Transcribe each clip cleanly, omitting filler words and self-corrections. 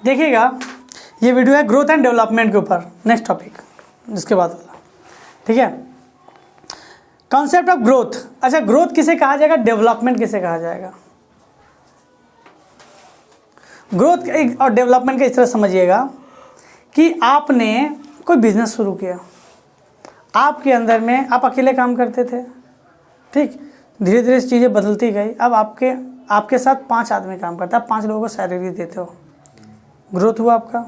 देखिएगा, ये वीडियो है ग्रोथ एंड डेवलपमेंट के ऊपर, नेक्स्ट टॉपिक जिसके बाद वाला, ठीक है। Concept of growth. अच्छा, ग्रोथ किसे कहा जाएगा, डेवलपमेंट किसे कहा जाएगा। ग्रोथ और डेवलपमेंट का इस तरह समझिएगा कि आपने कोई बिजनेस शुरू किया, आपके अंदर में आप अकेले काम करते थे, ठीक, धीरे धीरे चीज़ें बदलती गई, अब आपके साथ 5 आदमी काम करता है, आप 5 लोगों को सैलरी देते हो, ग्रोथ हुआ आपका।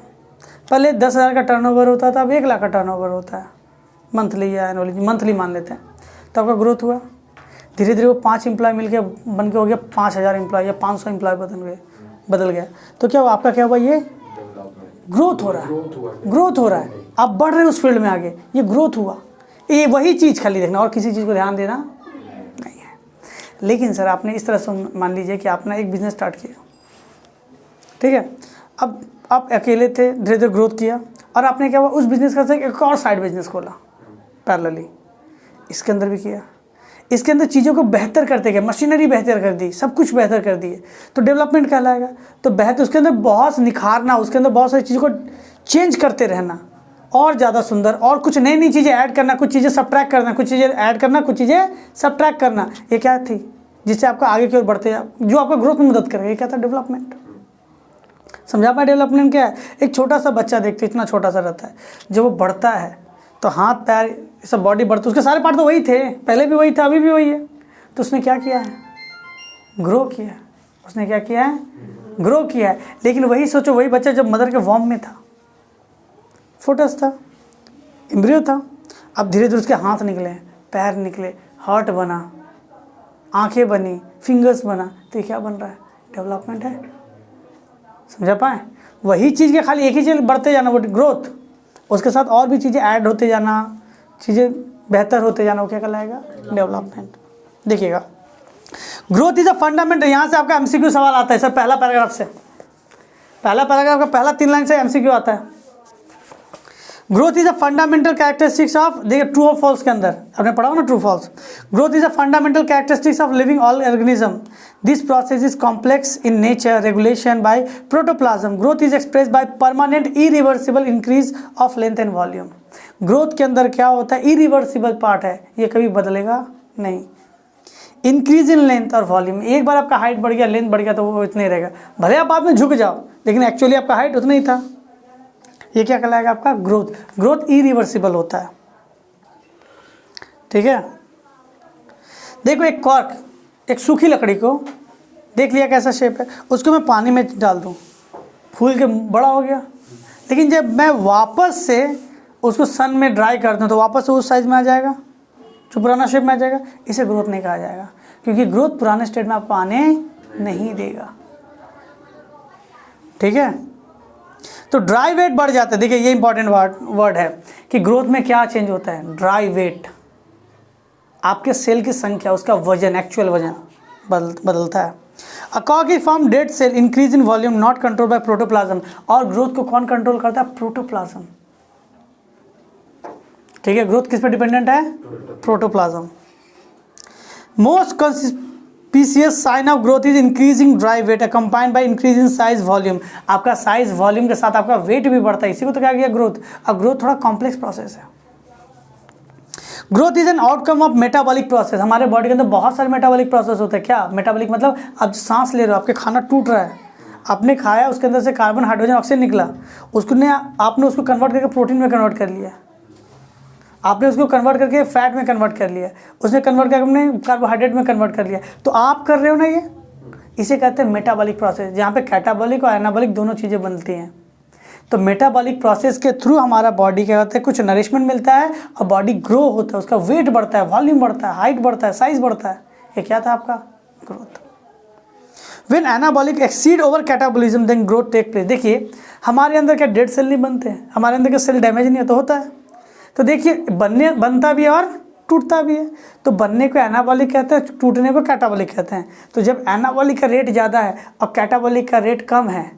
पहले 10,000 का टर्नओवर होता था, अब 1 लाख का टर्नओवर होता है मंथली या एनुअली, मंथली मान लेते हैं, तो आपका ग्रोथ हुआ। धीरे धीरे वो 5 एम्प्लॉय मिलके बन के हो गया 5,000 एम्प्लॉय या 500 एम्प्लॉय बदल गया, तो क्या हुआ आपका, क्या हुआ, ये ग्रोथ हो रहा है, ग्रोथ हो रहा है, आप बढ़ रहे हो उस फील्ड में आगे, ये ग्रोथ हुआ। ये वही चीज़ खाली देखना और किसी चीज़ को ध्यान देना नहीं है। लेकिन सर आपने इस तरह से मान लीजिए कि आपने एक बिज़नेस स्टार्ट किया, ठीक है, अब आप अकेले थे, धीरे धीरे ग्रोथ किया, और आपने क्या हुआ, उस बिज़नेस का एक और साइड बिजनेस खोला पैरेलली, इसके अंदर भी किया, इसके अंदर चीज़ों को बेहतर करते गए, मशीनरी बेहतर कर दी, सब कुछ बेहतर कर दिए, तो डेवलपमेंट कहलाएगा। तो बेहतर उसके अंदर बहुत निखारना, उसके अंदर बहुत सारी चीज़ों को चेंज करते रहना, और ज़्यादा सुंदर, और कुछ नई नई चीज़ें ऐड करना, कुछ चीज़ें सब्ट्रैक्ट करना, कुछ चीज़ें ऐड करना, कुछ चीज़ें सब्ट्रैक्ट करना, ये क्या थी, जिससे आपका आगे की ओर बढ़ते, जो आपका ग्रोथ में मदद करेगा, ये क्या था, डेवलपमेंट। समझा पाए डेवलपमेंट क्या है। एक छोटा सा बच्चा देखते इतना छोटा सा रहता है, जब वो बढ़ता है तो हाथ पैर सब बॉडी बढ़ती, उसके सारे पार्ट तो वही थे, पहले भी वही था, अभी भी वही है, तो उसने क्या किया है, ग्रो किया। उसने क्या किया है, ग्रो किया है। लेकिन वही सोचो, वही बच्चा जब मदर के वॉर्म में था, फोटस था, एम्ब्रियो था, अब धीरे धीरे उसके हाथ निकले, पैर निकले, हार्ट बना, आंखें बनी, फिंगर्स बना, तो ये क्या बन रहा है, डेवलपमेंट है। समझा पाए, वही चीज़ के खाली एक ही चीज़ बढ़ते जाना, वो ग्रोथ, उसके साथ और भी चीज़ें ऐड होते जाना, चीज़ें बेहतर होते जाना, वो क्या कहलाएगा, डेवलपमेंट। देखिएगा, ग्रोथ इज अ फंडामेंटल, यहाँ से आपका एमसीक्यू सवाल आता है सर, पहला पैराग्राफ से, पहला पैराग्राफ का पहला 3 लाइन से एमसीक्यू आता है। Growth is a fundamental characteristics of, देखिए ट्रू और फॉल्स के अंदर आपने पढ़ा हो ना, true false. Growth is a fundamental characteristics of living all organism, this process is complex in nature, regulation by protoplasm, growth is express by permanent irreversible increase of length and volume. Growth के अंदर क्या होता है, irreversible part है, ये कभी बदलेगा नहीं। इंक्रीज इन लेंथ और वॉल्यूम, एक बार आपका हाइट बढ़ गया, लेंथ बढ़ गया, तो वो इतना ही रहेगा, भले आप बाद में झुक जाओ, लेकिन एक्चुअली आपका हाइट उतना ही था। ये क्या कहलाएगा आपका, ग्रोथ। ग्रोथ इरिवर्सिबल होता है, ठीक है। देखो एक कॉर्क, एक सूखी लकड़ी को देख लिया कैसा शेप है, उसको मैं पानी में डाल दूं, फूल के बड़ा हो गया, लेकिन जब मैं वापस से उसको सन में ड्राई कर दूं तो वापस से उस साइज में आ जाएगा, जो पुराना शेप में आ जाएगा। इसे ग्रोथ नहीं कहा जाएगा, क्योंकि ग्रोथ पुराने स्टेट में आपको आने नहीं देगा, ठीक है। तो ड्राई वेट बढ़ जाता है। देखिए ये इंपॉर्टेंट वर्ड है कि ग्रोथ में क्या चेंज होता है, ड्राई वेट, आपके सेल की संख्या, उसका वजन, एक्चुअल वजन बदलता है। A cork is form dead cell, increase in volume not control by protoplasm, और ग्रोथ को कौन कंट्रोल करता है, प्रोटोप्लाज्म, ठीक है। ग्रोथ किस पे डिपेंडेंट है, protoplasm. Most conspicuous sign of growth is increasing dry weight accompanied by increase in size volume, आपका साइज वॉल्यूम के साथ आपका वेट भी बढ़ता है, इसी को तो क्या किया, ग्रोथ। अब ग्रोथ थोड़ा कॉम्प्लेक्स प्रोसेस है। Growth is an outcome of metabolic process, हमारे बॉडी के अंदर बहुत सारे मेटाबॉलिक प्रोसेस होते हैं। क्या मेटाबॉलिक मतलब, आप सांस ले रहे हो, आपके खाना टूट रहा है, आपने खाया, उसके अंदर से कार्बन, हाइड्रोजन, ऑक्सीजन निकला, आपने उसको कन्वर्ट करके प्रोटीन में कन्वर्ट कर लिया, आपने उसको कन्वर्ट करके फैट में कन्वर्ट कर लिया, उसने कन्वर्ट करके आपने कार्बोहाइड्रेट में कन्वर्ट कर लिया, तो आप कर रहे हो ना, ये इसे कहते हैं मेटाबॉलिक प्रोसेस, जहाँ पे कैटाबॉलिक और एनाबॉलिक दोनों चीज़ें बनती हैं। तो मेटाबॉलिक प्रोसेस के थ्रू हमारा बॉडी क्या होता है, कुछ नरिशमेंट मिलता है और बॉडी ग्रो होता है, उसका वेट बढ़ता है, वॉल्यूम बढ़ता है, हाइट बढ़ता है, साइज बढ़ता है। ये क्या था आपका, growth. When anabolic exceed over catabolism then growth take place. देखिए हमारे अंदर क्या डेड सेल नहीं बनते हैं, हमारे अंदर क्या सेल डैमेज नहीं होता है। तो देखिए बनता भी है और टूटता भी है। तो बनने को एनाबॉलिक कहते हैं, टूटने को कैटाबॉलिक कहते हैं। तो जब एनाबॉलिक का रेट ज़्यादा है और कैटाबॉलिक का रेट कम है,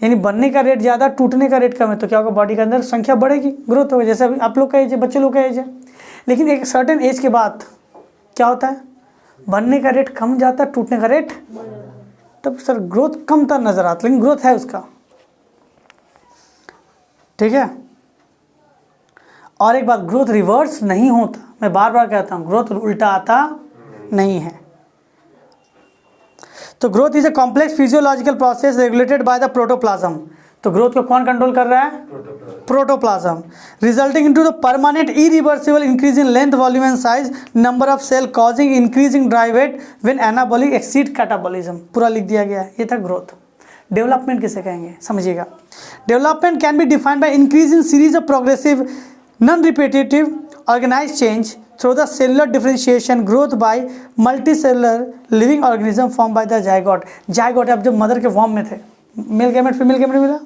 यानी बनने का रेट ज़्यादा, टूटने का रेट कम है, तो क्या होगा, बॉडी के अंदर संख्या बढ़ेगी, ग्रोथ होगी। जैसे अभी आप लोग का एज है, बच्चे लोग का एज है, लेकिन एक सर्टेन एज के बाद क्या होता है, बनने का रेट कम जाता है, टूटने का रेट, तब सर ग्रोथ कम तर नज़र आता, लेकिन ग्रोथ है उसका। ठीक है। और एक बात, ग्रोथ रिवर्स नहीं होता, मैं बार बार कहता हूँ, ग्रोथ उल्टा आता नहीं है। तो growth is a complex physiological process regulated by the protoplasm. तो ग्रोथ को कौन कंट्रोल कर रहा है? Protoplasm. Resulting into the permanent irreversible increase in length, volume and size, number of cell, causing increasing dry weight when anabolic exceed catabolism. पूरा लिख दिया गया है। ये था ग्रोथ। डेवलपमेंट किसे कहेंगे समझिएगा। Development can be defined by increase in series of progressive non repetitive organised change through the cellular differentiation growth by multicellular living organism form by the zygote. Zygote अब जब मदर के form में थे, male gamete female gamete मिला,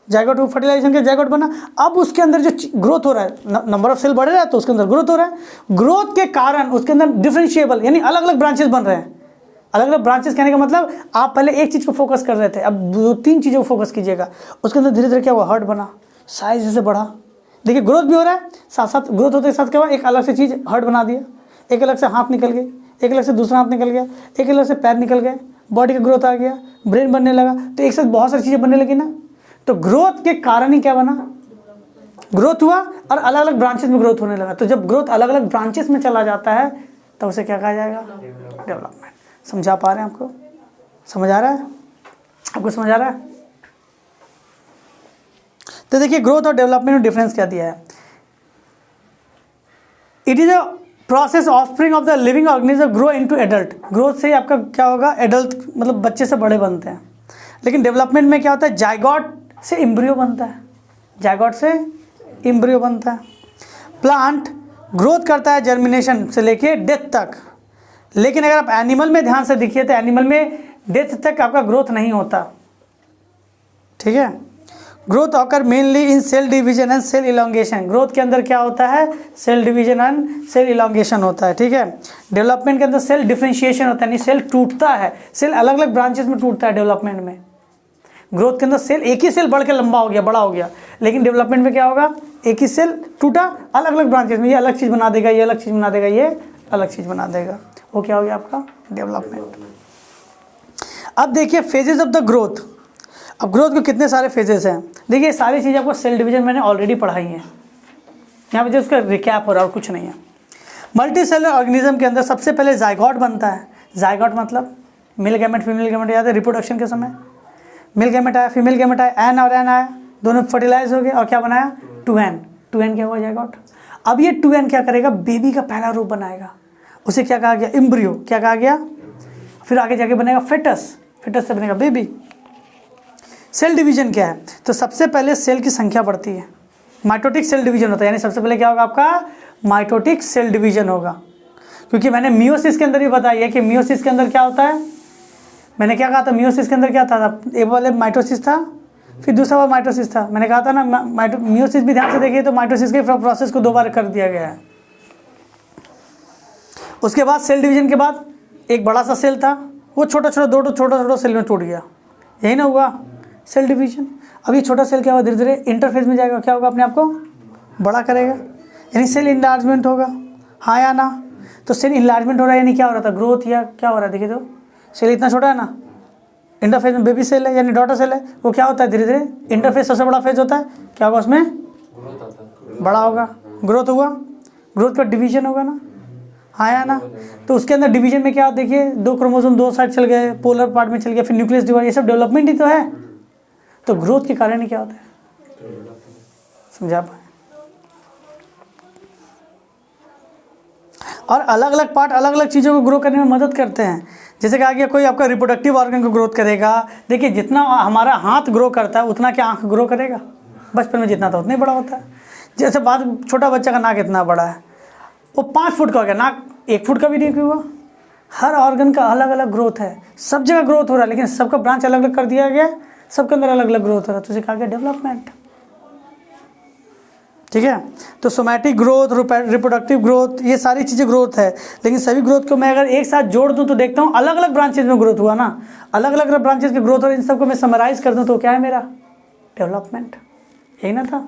zygote fertilisation के zygote बना। अब उसके अंदर जो ग्रोथ हो रहा है, नंबर ऑफ सेल बढ़ रहा है तो उसके अंदर ग्रोथ हो रहा है। ग्रोथ के कारण उसके अंदर डिफरेंशिएबल यानी अलग अलग ब्रांचेस बन रहे हैं। अलग अलग ब्रांचेस कहने का मतलब आप पहले एक चीज़ को फोकस कर रहे थे, अब 2-3 चीज़ों को फोकस कीजिएगा। उसके अंदर धीरे धीरे क्या हुआ, हर्ट बना, साइज जैसे बढ़ा। देखिए ग्रोथ भी हो रहा है, साथ साथ ग्रोथ होते के साथ क्या हुआ, एक अलग से चीज़ हर्ट बना दिया, एक अलग से हाथ निकल गई, एक अलग से दूसरा हाथ निकल गया, एक अलग से पैर निकल गए, बॉडी का ग्रोथ आ गया, ब्रेन बनने लगा। तो एक साथ बहुत सारी चीज़ें बनने लगी ना। तो ग्रोथ के कारण ही क्या बना, ग्रोथ हुआ और अलग अलग ब्रांचेस में ग्रोथ होने लगा। तो जब ग्रोथ अलग अलग ब्रांचेस में चला जाता है तो उसे क्या कहा जाएगा, डेवलपमेंट। समझा पा रहे हैं आपको? समझ आ रहा है आपको? समझ आ रहा है? तो देखिए ग्रोथ और डेवलपमेंट में डिफरेंस क्या दिया है। It is a process offspring of the living organism grow into adult. Growth से ही आपका क्या होगा, एडल्ट मतलब बच्चे से बड़े बनते हैं। लेकिन डेवलपमेंट में क्या होता है, जाइगोट से एम्ब्रियो बनता है, जाइगोट से एम्ब्रियो बनता है। प्लांट ग्रोथ करता है जर्मिनेशन से लेके डेथ तक। लेकिन अगर आप एनिमल में ध्यान से देखिए तो एनिमल में डेथ तक आपका ग्रोथ नहीं होता। ठीक है। Growth occur mainly in cell division and cell elongation. Growth के अंदर क्या होता है, cell division and cell elongation होता है। ठीक है। डेवलपमेंट के अंदर सेल डिफरेंशिएशन होता है, यानी सेल टूटता है, सेल अलग अलग ब्रांचेस में टूटता है डेवलपमेंट में। ग्रोथ के अंदर सेल एक ही सेल बढ़ के लंबा हो गया, बड़ा हो गया। लेकिन डेवलपमेंट में क्या होगा, एक ही सेल टूटा, अलग अलग ब्रांचेस में, ये अलग चीज़ बना देगा, ये अलग चीज़ बना देगा, ये अलग चीज़ बना देगा। वो क्या हो गया आपका डेवलपमेंट। अब देखिए फेजेस ऑफ द ग्रोथ। अब ग्रोथ के कितने सारे फेजेस हैं। देखिए सारी चीज़ आपको सेल डिवीजन मैंने ऑलरेडी पढ़ाई है, यहाँ पे जो उसका रिकैप हो रहा है और कुछ नहीं है। मल्टी सेलुलर ऑर्गेनिज्म के अंदर सबसे पहले जाइगोट बनता है। जाइगोट मतलब मेल गैमेट फीमेल गैमेट, याद है रिप्रोडक्शन के समय मेल गैमेट आया, फीमेल गैमेट आया, एन और एन आया, दोनों फर्टिलाइज हो गए और क्या बनाया, 2n। 2n क्या हुआ, जाइगोट। अब ये 2n क्या करेगा, बेबी का पहला रूप बनाएगा, उसे क्या कहा गया, एम्ब्रियो। क्या कहा गया, फिर आगे जाके बनेगा फेटस, फेटस से बनेगा बेबी। सेल डिवीजन क्या है, तो सबसे पहले सेल की संख्या बढ़ती है, माइटोटिक सेल डिवीजन होता है, यानी सबसे पहले क्या होगा आपका माइटोटिक सेल डिवीजन होगा। क्योंकि मैंने मियोसिस के अंदर भी बताया है कि मियोसिस के अंदर क्या होता है, मैंने क्या कहा था, मियोसिस के अंदर क्या था, एक वाले माइटोसिस था, फिर दूसरा वाला माइटोसिस था। मैंने कहा था ना, मियोसिस भी ध्यान से देखिए तो माइटोसिस के प्रोसेस को 2 बार कर दिया गया है। उसके बाद सेल डिवीजन के बाद एक बड़ा सा सेल था, वो छोटा छोटा सेल में टूट गया, यही ना हुआ सेल डिवीजन। अब ये छोटा सेल क्या होगा, धीरे धीरे इंटरफेस में जाएगा, क्या होगा, अपने आप को बड़ा करेगा, यानी सेल इनलार्जमेंट होगा, हाँ या ना। तो सेल इनलार्जमेंट हो रहा है यानी क्या हो रहा था, ग्रोथ या क्या हो रहा है। देखिए तो सेल इतना छोटा है ना, इंटरफेस में बेबी सेल है यानी डॉटर सेल है, वो क्या होता है धीरे धीरे इंटरफेस सबसे बड़ा फेज होता है, क्या होगा उसमें बड़ा होगा, ग्रोथ हुआ, ग्रोथ का डिवीजन होगा ना, हाँ या ना। तो उसके अंदर डिवीजन में क्या देखिए, 2 क्रोमोसोम 2 साइड चल गए, पोलर पार्ट में चल गया, फिर न्यूक्लियस डिवाइड, ये सब डेवलपमेंट ही तो है। तो ग्रोथ के कारण ही क्या होता है, समझा पाए। और अलग अलग पार्ट अलग अलग चीज़ों को ग्रो करने में मदद करते हैं। जैसे कहा गया कोई आपका रिप्रोडक्टिव ऑर्गन को ग्रोथ करेगा। देखिए जितना हमारा हाथ ग्रो करता है उतना क्या आँख ग्रो करेगा, बचपन में जितना था उतना ही बड़ा होता है। जैसे बाद छोटा बच्चा का नाक इतना बड़ा है, वो 5 फुट का हो गया, नाक 1 फुट का भी नहीं हुआ। हर ऑर्गन का अलग अलग ग्रोथ है, सब जगह ग्रोथ हो रहा है, लेकिन सबका ब्रांच अलग अलग कर दिया गया, सबके अंदर अलग अलग ग्रोथ हो रहा है, तो उसे कहा गया डेवलपमेंट। ठीक है। तो सोमैटिक ग्रोथ, रिप्रोडक्टिव ग्रोथ, ये सारी चीज़ें ग्रोथ है। लेकिन सभी ग्रोथ को मैं अगर एक साथ जोड़ दूं तो देखता हूँ अलग अलग ब्रांचेज में ग्रोथ हुआ ना, अलग अलग ब्रांचेज की ग्रोथ, और इन सबको मैं समराइज कर दूं तो क्या है मेरा डेवलपमेंट, यही ना था।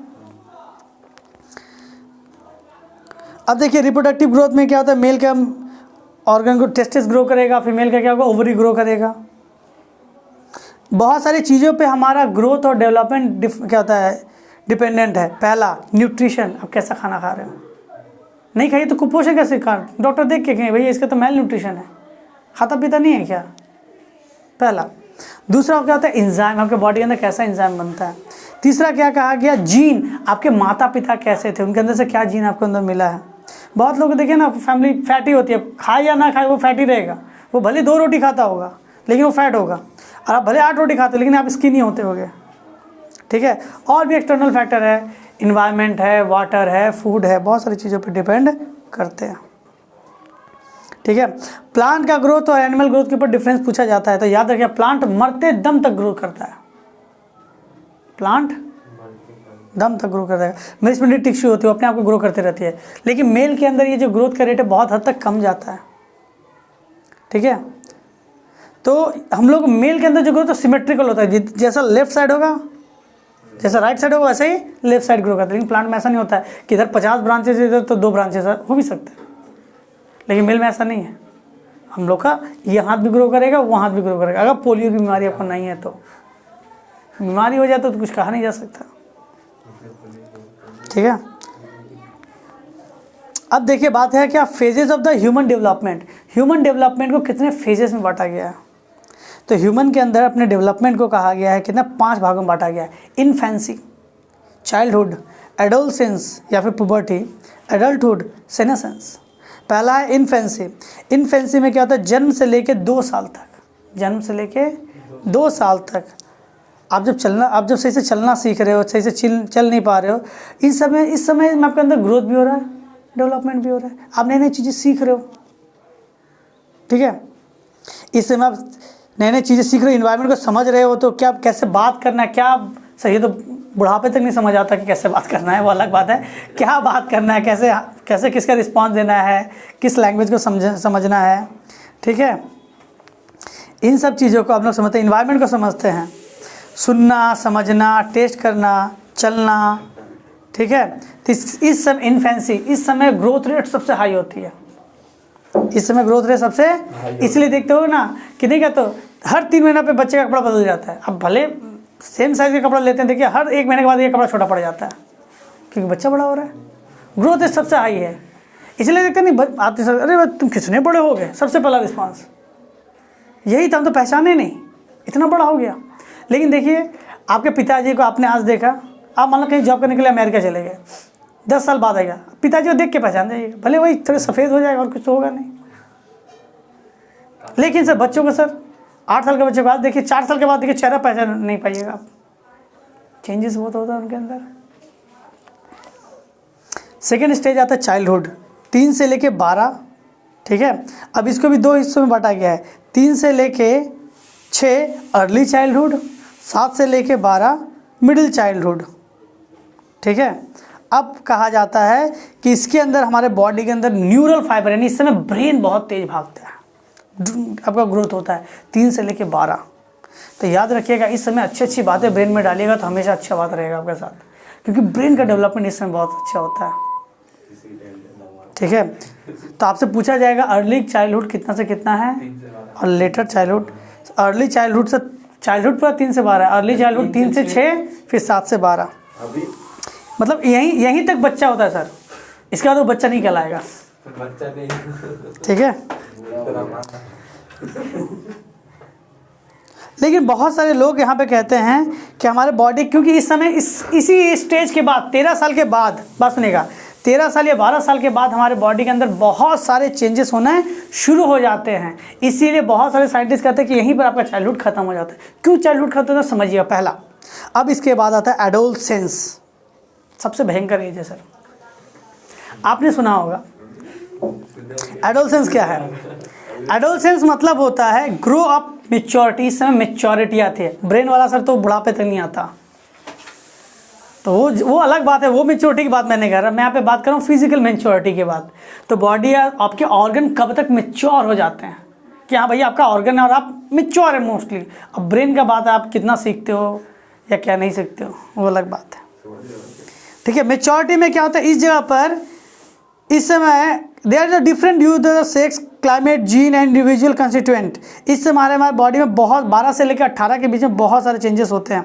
अब देखिए रिप्रोडक्टिव ग्रोथ में क्या होता है, मेल का ऑर्गन को टेस्टिस ग्रो करेगा, फीमेल का क्या होगा ओवरी ग्रो करेगा। बहुत सारी चीज़ों पे हमारा ग्रोथ और डेवलपमेंट क्या होता है डिपेंडेंट है। पहला न्यूट्रिशन, आप कैसा खाना खा रहे हो, नहीं खाइए तो कुपोषण कैसे खा, डॉक्टर देख के कहें भैया इसका तो मेल न्यूट्रिशन है, खाता पीता नहीं है क्या, पहला। दूसरा क्या होता है एंजाइम, आपके बॉडी के अंदर कैसा एंजाइम बनता है। तीसरा क्या कहा गया, जीन, आपके माता पिता कैसे थे, उनके अंदर से क्या जीन आपके अंदर मिला है। बहुत लोग देखिए ना फैमिली फैटी होती है, खाए या ना खाए वो फैटी रहेगा, वो भले 2 रोटी खाता होगा लेकिन वो फैट होगा, और आप भले 8 रोटी खाते हो लेकिन आप स्किनी होते होगे, ठीक है। और भी एक्सटर्नल फैक्टर है, इन्वायरमेंट है, वाटर है, फूड है, बहुत सारी चीज़ों पर डिपेंड करते हैं, ठीक है। प्लांट का ग्रोथ और एनिमल ग्रोथ के ऊपर डिफरेंस पूछा जाता है तो याद रखिए प्लांट मरते दम तक ग्रो करता है, प्लांट दम तक ग्रो करता है। मेरिस्टेमेटिक टिश्यू होती है वो अपने आप को ग्रो करती रहती है, लेकिन मेल के अंदर ये जो ग्रोथ का रेट है बहुत हद तक कम जाता है, ठीक है। तो हम लोग मेल के अंदर जो ग्रोथ सिमेट्रिकल होता है, जैसा लेफ्ट साइड होगा, जैसा राइट साइड होगा वैसे ही लेफ्ट साइड ग्रो करता है। लेकिन प्लांट में ऐसा नहीं होता है कि इधर 50 ब्रांचेस इधर तो 2 ब्रांचेस हो भी सकते हैं, लेकिन मेल में ऐसा नहीं है। हम लोग का ये हाथ भी ग्रो करेगा, वो हाथ भी ग्रो करेगा। अगर पोलियो की बीमारी आपको नहीं है तो बीमारी हो जाए तो कुछ कहा नहीं जा सकता, ठीक है। अब देखिए बात है क्या, phases of the human development. Human development को कितने फेजेस में बांटा गया है, तो ह्यूमन के अंदर अपने डेवलपमेंट को कहा गया है कितना 5 भागों में बांटा गया है। इन्फेंसी, चाइल्डहुड, एडोलसेंस या फिर पुबर्टी, एडल्टहुड, सेनेसेंस। पहला है इन्फेंसी। इन्फेंसी में क्या होता है, जन्म से लेके 2 साल तक, जन्म से लेके 2 साल तक आप जब सही से चलना सीख रहे हो, सही से चल नहीं पा रहे हो, इस समय में आपके अंदर ग्रोथ भी हो रहा है, डेवलपमेंट भी हो रहा है, आप नई नई चीज़ें सीख रहे हो, ठीक है। इस समय आप नई नई चीज़ें सीख रहे हो, इन्वायरमेंट को समझ रहे हो, तो क्या कैसे बात करना है, क्या सही, तो बुढ़ापे तक नहीं समझ आता कि कैसे बात करना है, वो अलग बात है। क्या बात करना है, कैसे कैसे किसका रिस्पॉन्स देना है, किस लैंग्वेज को समझना है, ठीक है। इन सब चीज़ों को आप लोग समझते हैं, इन्वायरमेंट को समझते हैं, सुनना, समझना, टेस्ट करना, चलना, ठीक है। तो इस समय इन्फेंसी, इस समय ग्रोथ रेट सबसे हाई होती है, इस समय ग्रोथ रेट सबसे, इसलिए देखते हो ना कि नहीं कहते हो हर 3 महीना पे बच्चे का कपड़ा बदल जाता है। अब भले सेम साइज का कपड़ा लेते हैं, देखिए हर 1 महीने के बाद ये कपड़ा छोटा पड़ जाता है क्योंकि बच्चा बड़ा हो रहा है, ग्रोथ रेट सबसे हाई है। इसलिए देखते नहीं आते सर, अरे तुम कितने बड़े हो गए, सबसे पहला रिस्पॉन्स यही था, हम तो पहचाने नहीं, इतना बड़ा हो गया। लेकिन देखिए आपके पिताजी को आपने आज देखा, आप मान लो कहीं जॉब करने के लिए अमेरिका चले गए, 10 साल बाद आएगा, पिताजी को देख के पहचान जाइएगा, भले वही थोड़े सफ़ेद हो जाएगा और कुछ तो होगा नहीं। लेकिन सर बच्चों को, सर 8 साल के बच्चे को आज देखिए, 4 साल के बाद देखिए चेहरा पहचान नहीं पाइएगा आप, चेंजेस बहुत होता है उनके अंदर। सेकेंड स्टेज आता है चाइल्डहुड, 3 से लेके 12, ठीक है। अब इसको भी 2 हिस्सों में बांटा गया है, 3 से लेके 6 अर्ली चाइल्डहुड, 7 से लेके 12 मिडिल चाइल्डहुड, ठीक है। अब कहा जाता है कि इसके अंदर हमारे बॉडी के अंदर न्यूरल फाइबर, यानी इस समय ब्रेन बहुत तेज भागता है, आपका ग्रोथ होता है 3 से लेके 12। तो याद रखिएगा इस समय अच्छी बातें ब्रेन में डालिएगा तो हमेशा अच्छा बात रहेगा आपके साथ, क्योंकि ब्रेन का डेवलपमेंट इस समय बहुत अच्छा होता है, ठीक है। तो आपसे पूछा जाएगा अर्ली चाइल्डहुड कितना से कितना है और लेटर चाइल्डहुड। अर्ली चाइल्डहुड से, चाइल्डहुड पूरा 3 से 12, अर्ली चाइल्डहुड 3 से 6, फिर 7 से 12, मतलब यहीं तक बच्चा होता है सर, इसके बाद वो बच्चा नहीं कहलाएगा, ठीक है। लेकिन बहुत सारे लोग यहाँ पे कहते हैं कि हमारे बॉडी, क्योंकि इस समय इसी स्टेज के बाद 13 साल के बाद, बात सुनेगा, 13 साल या 12 साल के बाद हमारे बॉडी के अंदर बहुत सारे चेंजेस होना शुरू हो जाते हैं। इसीलिए बहुत सारे साइंटिस्ट कहते हैं कि यहीं पर आपका चाइल्डहुड खत्म हो जाता है। क्यों चाइल्डहुड खत्म होता है समझिएगा पहला। अब इसके बाद आता है एडोलसेंस, सबसे भयंकर एज है सर, आपने सुना होगा। एडोलसेंस क्या है? एडोलसेंस मतलब होता है ग्रो अप मेच्योरिटी, इस समय मेच्योरिटी आती है। ब्रेन वाला सर तो बुढ़ापे तक नहीं आता, तो वो अलग बात है, वो मेच्योरिटी की बात मैं नहीं कर रहा, मैं यहाँ पे बात कर रहा हूँ फिजिकल मेच्योरिटी की बात। तो बॉडी या आपके ऑर्गन कब तक मेच्योर हो जाते हैं कि हाँ भैया आपका ऑर्गन है और आप मेच्योर है मोस्टली। अब ब्रेन का बात है, आप कितना सीखते हो या क्या नहीं सीखते हो, वो अलग बात है, ठीक है। मेच्योरिटी में क्या होता है, इस जगह पर इस समय there is a different due to the sex, climate, gene and individual constituent. इससे हमारे बॉडी में बहुत 12 से लेकर 18 के बीच में बहुत सारे चेंजेस होते हैं।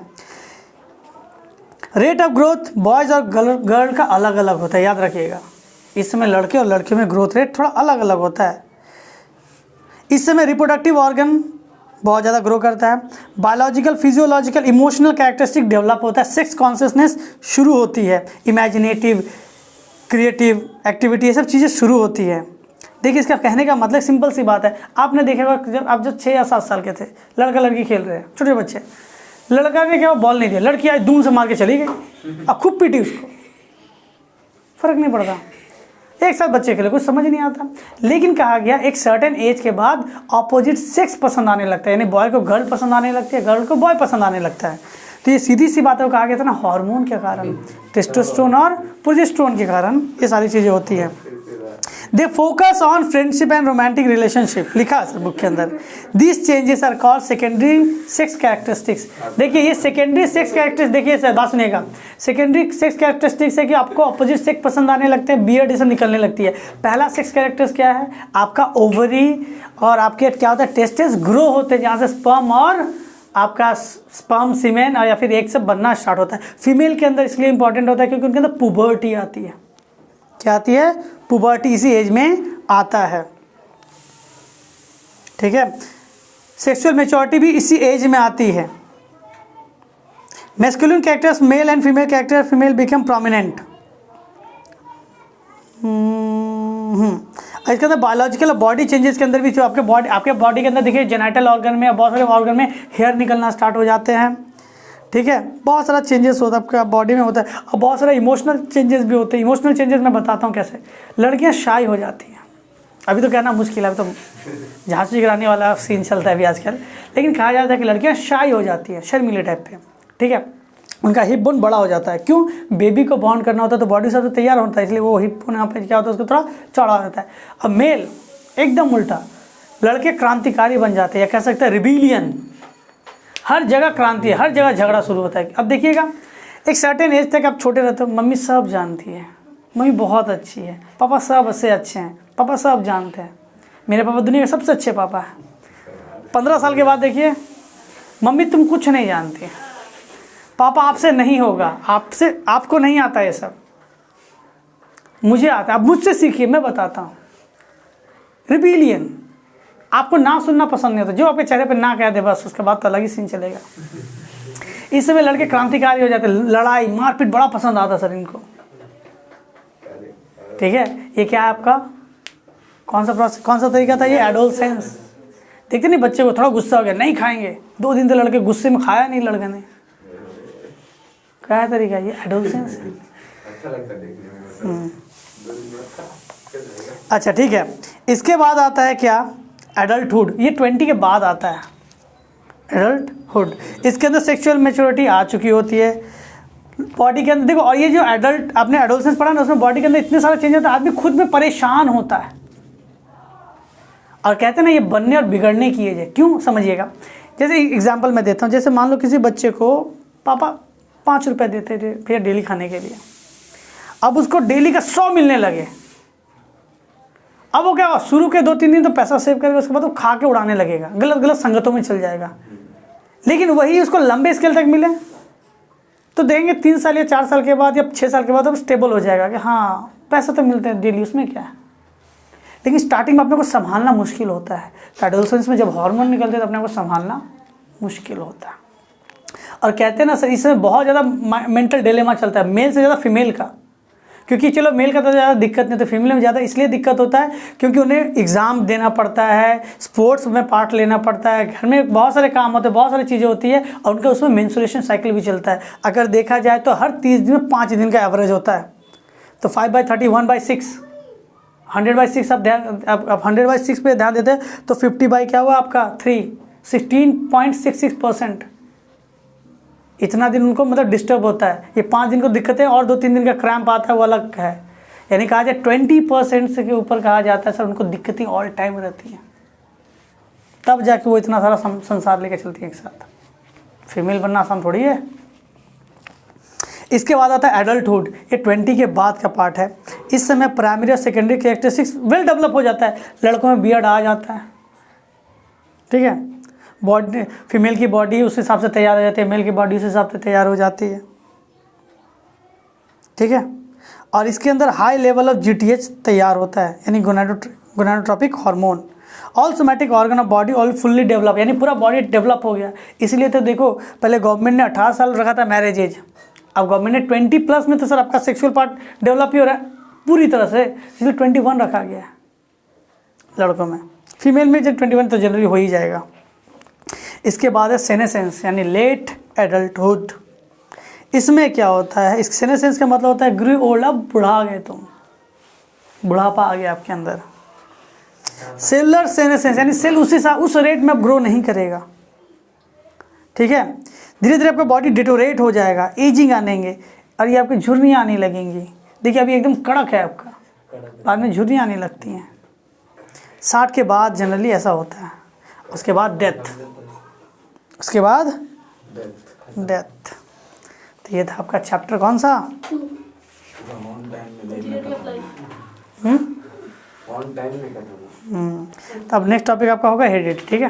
रेट ऑफ ग्रोथ बॉयज़ और गर्ल का अलग अलग होता है, याद रखिएगा। इस समय लड़के और लड़कियों में ग्रोथ रेट थोड़ा अलग अलग होता है। इस समय रिप्रोडक्टिव ऑर्गन बहुत ज़्यादा ग्रो करता है, biological, physiological, emotional characteristic develop होता है, सेक्स कॉन्शियसनेस शुरू होती है, इमेजिनेटिव, क्रिएटिव एक्टिविटी, ये सब चीज़ें शुरू होती है। देखिए इसका कहने का मतलब सिंपल सी बात है, आपने देखा होगा जब आप जब 6 या 7 साल के थे, लड़का लड़की खेल रहे हैं, छोटे बच्चे, लड़का ने क्या बॉल नहीं दिया, लड़की आज दूर से मार के चली गई, अब खूब पीटी उसको, फर्क नहीं पड़ता। एक साथ बच्चे खेले, कुछ समझ नहीं आता। लेकिन कहा गया एक सर्टेन एज के बाद ऑपोजिट सेक्स पसंद आने लगता है, यानी बॉय को गर्ल पसंद आने लगती है, गर्ल को बॉय पसंद आने लगता है। तो ये सीधी सी बात है, कहा गया था ना, हार्मोन के कारण, टेस्टोस्टेरोन और प्रोजेस्टेरोन के कारण ये सारी चीज़ें होती है। They focus on friendship and romantic relationship, लिखा है सर बुक के अंदर। This changes are called secondary sex characteristics. देखिए ये सेकेंडरी सेक्स कैरेक्टरिस्टिक्स, देखिए सर बात सुनिएगा, सेकेंडरी सेक्स कैरेक्टरिस्टिक्स है कि आपको अपोजिट सेक्स पसंद आने लगते हैं, बियर्ड ये सब निकलने लगती है। पहला सेक्स कैरेक्टर्स क्या है, आपका ओवरी और आपके क्या होता है, टेस्टिस ग्रो होते हैं, जहाँ से स्पर्म और आपका स्पर्म, सीमेन और या फिर एग सब बनना स्टार्ट होता है। फीमेल के अंदर इसलिए इंपॉर्टेंट होता है क्योंकि उनके अंदर पुबर्टी आती है। क्या आती है, पुबर्टी इसी एज में आता है, ठीक है। सेक्सुअल मैच्योरिटी भी इसी एज में आती है। Masculine characters male and female character, female become prominent. इसके अंदर बायोलॉजिकल बॉडी चेंजेस के अंदर भी जो आपके बॉडी के अंदर देखिए जेनाइटल ऑर्गन में, बहुत सारे ऑर्गन में हेयर निकलना स्टार्ट हो जाते हैं, ठीक है। बहुत सारा चेंजेस होता है आपका बॉडी में होता है, और बहुत सारा इमोशनल चेंजेस भी होते हैं। इमोशनल चेंजेस मैं बताता हूँ कैसे। लड़कियाँ शाई हो जाती हैं, अभी तो कहना मुश्किल है, अभी तो झांसी गिराने वाला सीन चलता है अभी आजकल, लेकिन कहा जाता है कि लड़कियाँ शाई हो जाती हैं, शर्मीले टाइप पे, ठीक है। उनका हिप बोन बड़ा हो जाता है, क्यों, बेबी को बॉन्ड करना होता है तो बॉडी से तो तैयार होता है, इसलिए वो हिप बोन यहाँ पे क्या होता है, उसको थोड़ा चौड़ा हो जाता है। अब मेल एकदम उल्टा, लड़के क्रांतिकारी बन जाते हैं, या कह सकते हैं रिबेलियन, हर जगह क्रांति है, हर जगह झगड़ा शुरू होता है। अब देखिएगा एक सर्टेन एज तक आप छोटे रहते हो, मम्मी सब जानती है, मम्मी बहुत अच्छी है, पापा सब से अच्छे हैं, पापा सब जानते हैं, मेरे पापा दुनिया के सबसे अच्छे पापा हैं। 15 साल के बाद देखिए, मम्मी तुम कुछ नहीं जानती, पापा आपसे नहीं होगा, आपको नहीं आता ये सब, मुझे आता है, आप मुझसे सीखिए, मैं बताता हूँ। रिबेलियन, आपको ना सुनना पसंद नहीं होता, जो आपके चेहरे पे ना कह दे बस उसके बाद तो अलग ही सीन चलेगा। इस समय लड़के क्रांतिकारी हो जाते, लड़ाई मारपीट बड़ा पसंद आता सर इनको, ठीक है। ये क्या है आपका, कौन सा तरीका था ये, एडोलसेंस। देखते नहीं बच्चे को थोड़ा गुस्सा हो गया, नहीं खाएंगे, 2 दिन तो लड़के गुस्से में खाया नहीं लड़के ने, क्या है तरीका, ये एडोलसेंस है। अच्छा लगता है देखने में। अच्छा ठीक है, इसके बाद आता है क्या, एडल्टहुड। ये 20 के बाद आता है एडल्टहुड। इसके अंदर सेक्सुअल मैच्योरिटी आ चुकी होती है बॉडी के अंदर, देखो। और ये जो एडल्ट आपने एडोलसेंस पढ़ा ना, उसमें बॉडी के अंदर इतने सारे चेंज होता है, आदमी खुद में परेशान होता है। और कहते हैं ना ये बनने और बिगड़ने की एज है, क्यों, समझिएगा। जैसे एग्जाम्पल मैं देता हूँ, जैसे मान लो किसी बच्चे को पापा 5 रुपये देते थे भैया डेली खाने के लिए, अब उसको डेली का 100 मिलने लगे। अब वो क्या होगा, शुरू के 2-3 दिन तो पैसा सेव करेगा, उसके बाद वो खा के उड़ाने लगेगा, गलत गलत संगतों में चल जाएगा। लेकिन वही उसको लंबे स्केल तक मिले तो देंगे 3 साल या 4 साल के बाद या 6 साल के बाद अब स्टेबल हो जाएगा कि हाँ पैसा तो मिलते हैं डेली, उसमें क्या है। लेकिन स्टार्टिंग में अपने को संभालना मुश्किल होता है। तो एडोलसेंस में जब हार्मोन निकलते हैं तो अपने को संभालना मुश्किल होता है। और कहते हैं ना सर, इसमें बहुत ज़्यादा मेंटल डिलेमा चलता है, मेल से ज़्यादा फीमेल का। क्योंकि चलो मेल का तो ज़्यादा दिक्कत नहीं, तो फीमेल में ज़्यादा इसलिए दिक्कत होता है क्योंकि उन्हें एग्ज़ाम देना पड़ता है, स्पोर्ट्स में पार्ट लेना पड़ता है, घर में बहुत सारे काम होते हैं, बहुत सारी चीज़ें होती है, और उनका उसमें मेंस्ट्रुएशन साइकिल भी चलता है। अगर देखा जाए तो हर 30 दिन में 5 दिन का एवरेज होता है। तो 5/30 1/6 100/6 आप 100/6 पे ध्यान देते हैं तो 50 क्या हुआ आपका 3 16.66%। इतना दिन उनको मतलब डिस्टर्ब होता है। ये 5 दिन को दिक्कतें और 2-3 दिन का क्रैम्प आता है, वो अलग है। यानी कहा जाए 20% से के ऊपर कहा जाता है सर उनको दिक्कतें ऑल टाइम रहती हैं, तब जाके वो इतना सारा संसार लेके चलती है एक साथ। फीमेल बनना आसान थोड़ी है। इसके बाद आता है एडल्टहुड। ये 20 के बाद का पार्ट है। इस समय प्राइमरी और सेकेंडरी कैरेक्टरिस्टिक्स वेल डेवलप हो जाता है। लड़कों में बियर्ड आ जाता है, ठीक है। बॉडी फीमेल की बॉडी उस हिसाब से तैयार हो जाती है, मेल की बॉडी उस हिसाब से तैयार हो जाती है, ठीक है। और इसके अंदर हाई लेवल ऑफ GTH तैयार होता है, यानी gonadotropic hormone. All somatic organ of body all fully develop, यानी पूरा बॉडी डेवलप हो गया। इसलिए तो देखो पहले गवर्नमेंट ने 18 साल रखा था मैरिज एज, अब गवर्नमेंट ने 20+ में तो सर आपका सेक्सुअल पार्ट डेवलप ही हो रहा है पूरी तरह से, इसलिए 21 रखा गया है लड़कों में। फीमेल में जब 21 तो जनरली हो ही जाएगा। इसके बाद है सेनेसेंस, यानी लेट एडल्टहुड। इसमें क्या होता है, इस सेनेसेंस का मतलब होता है ग्रू ओल्ड, अब बुढ़ा गए तुम, बुढ़ापा आ गया आपके अंदर। सेलुलर सेनेसेंस, यानी सेल उस रेट में अब ग्रो नहीं करेगा, ठीक है। धीरे धीरे आपका बॉडी डिटोरेट हो जाएगा, एजिंग आनेंगे और ये आपकी झुर्रियाँ आने लगेंगी। देखिए अभी एकदम कड़क है आपका, बाद में झुर्रियाँ आने लगती हैं। 60 के बाद जनरली ऐसा होता है। उसके बाद डेथ, उसके बाद डेथ। तो ये था आपका चैप्टर कौन सा? तो अब नेक्स्ट टॉपिक आपका होगा हेरिडिटी, ठीक है।